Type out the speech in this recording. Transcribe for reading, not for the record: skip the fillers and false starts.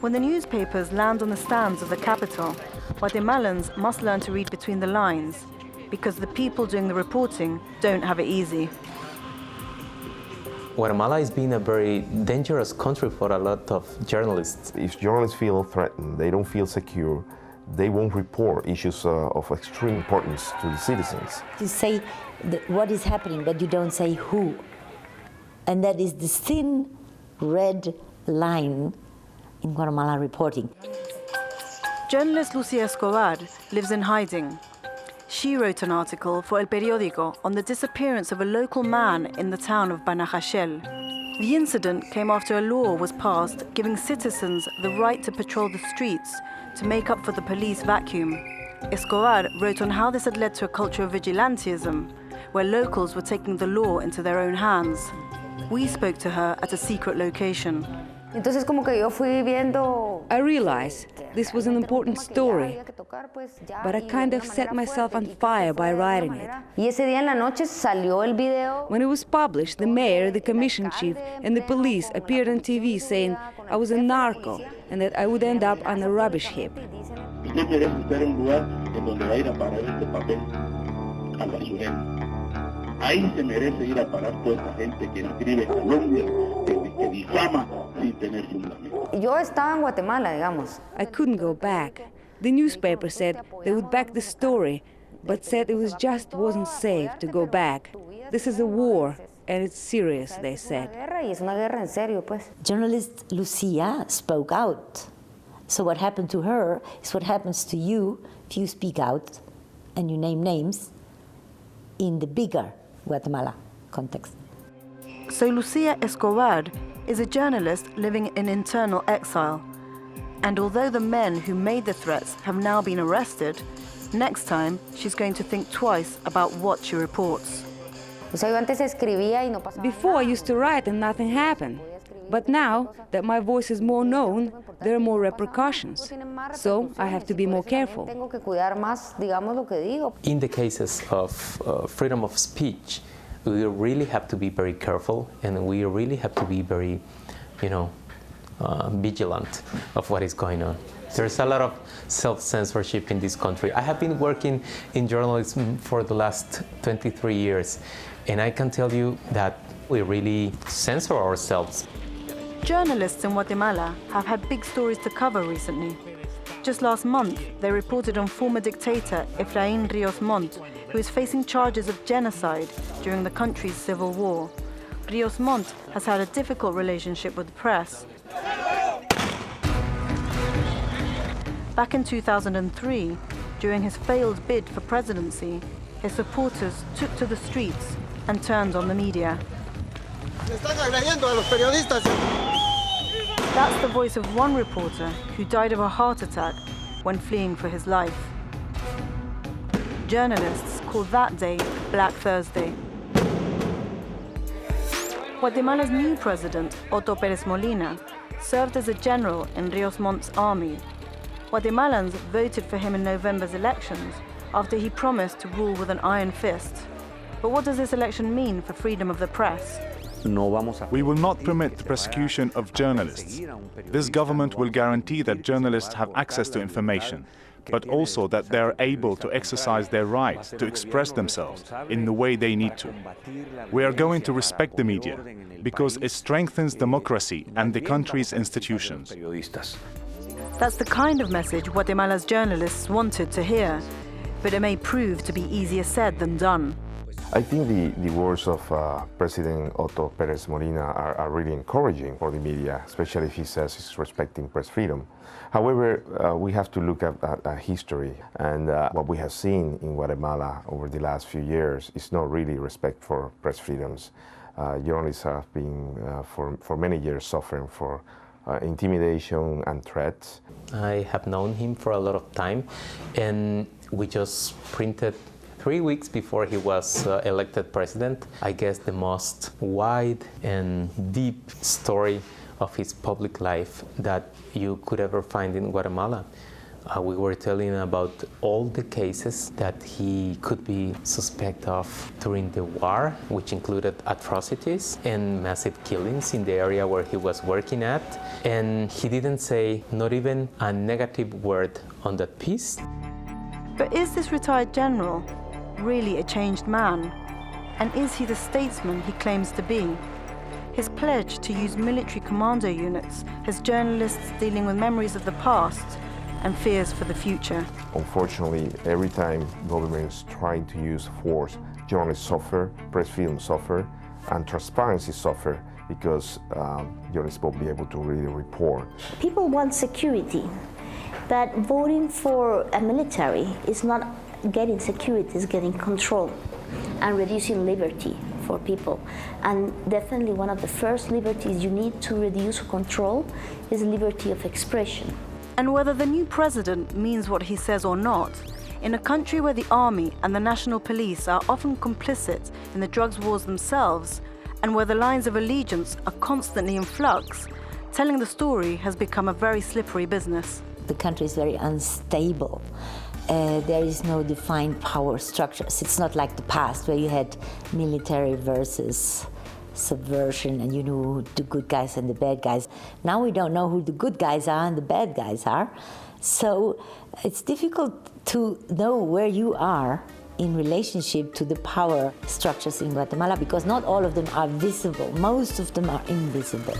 When the newspapers land on the stands of the capital, Guatemalans must learn to read between the lines, because the people doing the reporting don't have it easy. Guatemala has been a very dangerous country for a lot of journalists. If journalists feel threatened, they don't feel secure, they won't report issues of extreme importance to the citizens. You say what is happening, but you don't say who. And that is the thin red line in Guatemala reporting. Journalist Lucia Escobar lives in hiding. She wrote an article for El Periódico on the disappearance of a local man in the town of Banajachel. The incident came after a law was passed giving citizens the right to patrol the streets to make up for the police vacuum. Escobar wrote on how this had led to a culture of vigilantism, where locals were taking the law into their own hands. We spoke to her at a secret location. Entonces como que yo fui viendo. I realized this was an important story, but I kind of set myself on fire by writing it. Y ese día en la noche salió el video. When it was published, the mayor, the commission chief, and the police appeared on TV saying I was a narco and that I would end up on a rubbish heap. Usted merece estar en un lugar en donde va a ir a parar este papel al basurero. Ahí se merece ir a parar toda esa gente que escribe calumnias, que difama sin tener fundamento. Yo estaba en Guatemala, digamos. I couldn't go back. The newspaper said they would back the story, but said it wasn't safe to go back. This is a war, and it's serious, they said. Y es una guerra en serio, pues. Journalist Lucia spoke out. So what happened to her is what happens to you if you speak out and you name names in the bigger Guatemala context. So Lucia Escobar is a journalist living in internal exile. And although the men who made the threats have now been arrested, next time she's going to think twice about what she reports. Before I used to write and nothing happened. But now that my voice is more known, there are more repercussions. So I have to be more careful. In the cases of freedom of speech, we really have to be very careful, and we really have to be very, vigilant of what is going on. There's a lot of self-censorship in this country. I have been working in journalism for the last 23 years, and I can tell you that we really censor ourselves. Journalists in Guatemala have had big stories to cover recently. Just last month, they reported on former dictator Efraín Ríos Montt, who is facing charges of genocide during the country's civil war. Ríos Montt has had a difficult relationship with the press. Back in 2003, during his failed bid for presidency, his supporters took to the streets and turned on the media. That's the voice of one reporter who died of a heart attack when fleeing for his life. Journalists call that day Black Thursday. Guatemala's new president, OTTO Pérez Molina, served as a general in Ríos Montt's army. Guatemalans voted for him in November's elections after he promised to rule with an iron fist. But what does this election mean for freedom of the press? We will not permit the persecution of journalists. This government will guarantee that journalists have access to information, but also that they are able to exercise their right to express themselves in the way they need to. We are going to respect the media, because it strengthens democracy and the country's institutions. That's the kind of message Guatemala's journalists wanted to hear, but it may prove to be easier said than done. I think the words of President OTTO Pérez Molina are really encouraging for the media, especially if he says he's respecting press freedom. However, we have to look at history, and what we have seen in Guatemala over the last few years is not really respect for press freedoms. Journalists have been, for many years, suffering for intimidation and threats. I have known him for a lot of time, and we just printed 3 weeks before he was elected president, I guess the most wide and deep story of his public life that you could ever find in Guatemala. We were telling about all the cases that he could be suspect of during the war, which included atrocities and massive killings in the area where he was working at. And he didn't say not even a negative word on that piece. But is this retired general really a changed man? And is he the statesman he claims to be? His pledge to use military commando units has journalists dealing with memories of the past and fears for the future. Unfortunately, every time governments try to use force, journalists suffer, press freedom suffer, and transparency suffer because journalists won't be able to really report. People want security, but voting for a military is not getting security, it's getting control and reducing liberty for people. And definitely one of the first liberties you need to reduce or control is liberty of expression. And whether the new president means what he says or not, in a country where the army and the national police are often complicit in the drugs wars themselves, and where the lines of allegiance are constantly in flux, telling the story has become a very slippery business. The country is very unstable. There is no defined power structures. It's not like the past where you had military versus subversion and you knew the good guys and the bad guys. Now we don't know who the good guys are and the bad guys are. So it's difficult to know where you are in relationship to the power structures in Guatemala because not all of them are visible. Most of them are invisible.